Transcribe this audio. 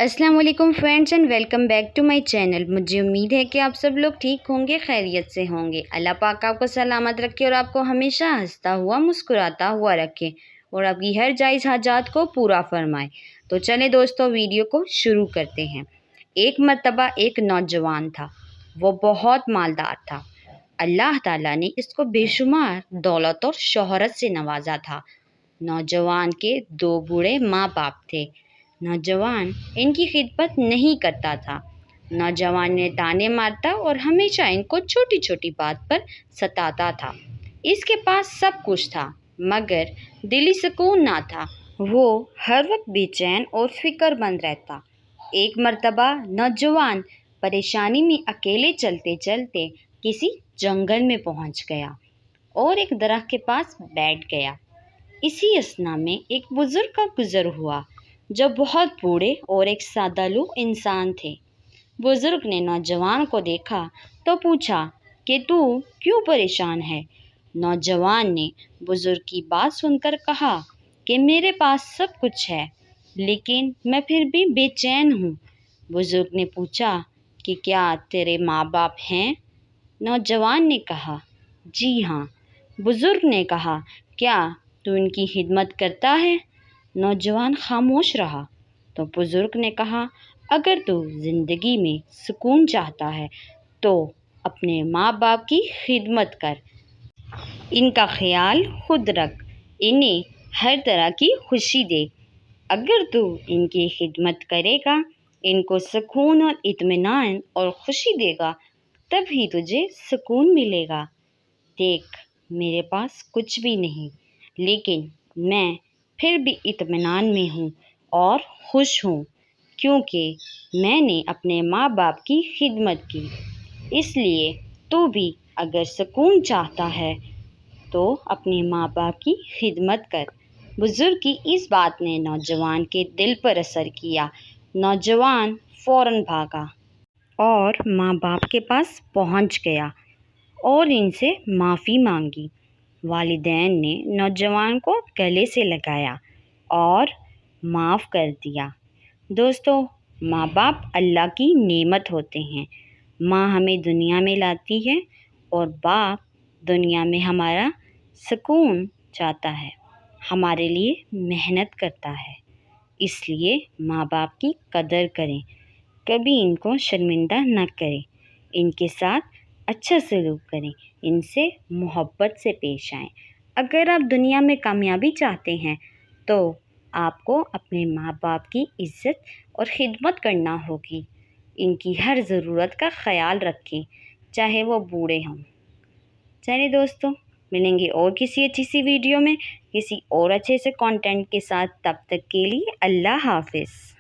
अस्सलाम वालेकुम friends and welcome back to my channel. मुझे उम्मीद है कि आप सब लोग ठीक होंगे, खैरियत से होंगे। अल्लाह पाक आपको सलामत रखे और आपको हमेशा हंसता हुआ मुस्कुराता हुआ रखे और आपकी हर जायज़ हाजात को पूरा फरमाए। तो चलें दोस्तों, वीडियो को शुरू करते हैं। एक मर्तबा एक नौजवान था, वो बहुत मालदार था। अल्लाह ताला ने इसको बेशुमार दौलत और शोहरत से नवाजा था। नौजवान के दो बूढ़े माँ बाप थे। नौजवान इनकी खिदमत नहीं करता था। नौजवान ने ताने मारता और हमेशा इनको छोटी छोटी बात पर सताता था। इसके पास सब कुछ था मगर दिली सुकून ना था। वो हर वक्त बेचैन और फिक्रमंद रहता। एक मर्तबा नौजवान परेशानी में अकेले चलते चलते किसी जंगल में पहुंच गया और एक दरख्त के पास बैठ गया। इसी असना में एक बुजुर्ग का गुजर हुआ जो बहुत बूढ़े और एक सादालू इंसान थे। बुजुर्ग ने नौजवान को देखा तो पूछा कि तू क्यों परेशान है। नौजवान ने बुजुर्ग की बात सुनकर कहा कि मेरे पास सब कुछ है लेकिन मैं फिर भी बेचैन हूँ। बुजुर्ग ने पूछा कि क्या तेरे माँ बाप हैं। नौजवान ने कहा जी हाँ। बुजुर्ग ने कहा क्या तू इनकी खिदमत करता है। नौजवान खामोश रहा तो बुजुर्ग ने कहा अगर तू जिंदगी में सुकून चाहता है तो अपने माँ बाप की खिदमत कर, इनका ख्याल खुद रख, इन्हें हर तरह की खुशी दे। अगर तू इनकी खिदमत करेगा, इनको सुकून और इत्मीनान और खुशी देगा, तभी तुझे सुकून मिलेगा। देख, मेरे पास कुछ भी नहीं लेकिन मैं फिर भी इत्मीनान में हूँ और खुश हूँ क्योंकि मैंने अपने माँ बाप की खिदमत की। इसलिए तू भी अगर सुकून चाहता है तो अपने माँ बाप की खिदमत कर। बुजुर्ग की इस बात ने नौजवान के दिल पर असर किया। नौजवान फौरन भागा और माँ बाप के पास पहुँच गया और इनसे माफ़ी मांगी। वालिदैन ने नौजवान को गले से लगाया और माफ़ कर दिया। दोस्तों, माँ बाप अल्लाह की नेमत होते हैं। माँ हमें दुनिया में लाती है और बाप दुनिया में हमारा सुकून चाहता है, हमारे लिए मेहनत करता है। इसलिए माँ बाप की कदर करें, कभी इनको शर्मिंदा न करें, इनके साथ अच्छा सलूक करें, इनसे मोहब्बत से पेश आएं। अगर आप दुनिया में कामयाबी चाहते हैं तो आपको अपने माँ बाप की इज़्ज़त और खिदमत करना होगी। इनकी हर ज़रूरत का ख्याल रखें, चाहे वो बूढ़े हों। चलिए दोस्तों, मिलेंगे और किसी अच्छी सी वीडियो में किसी और अच्छे से कंटेंट के साथ। तब तक के लिए अल्लाह हाफ़िज़।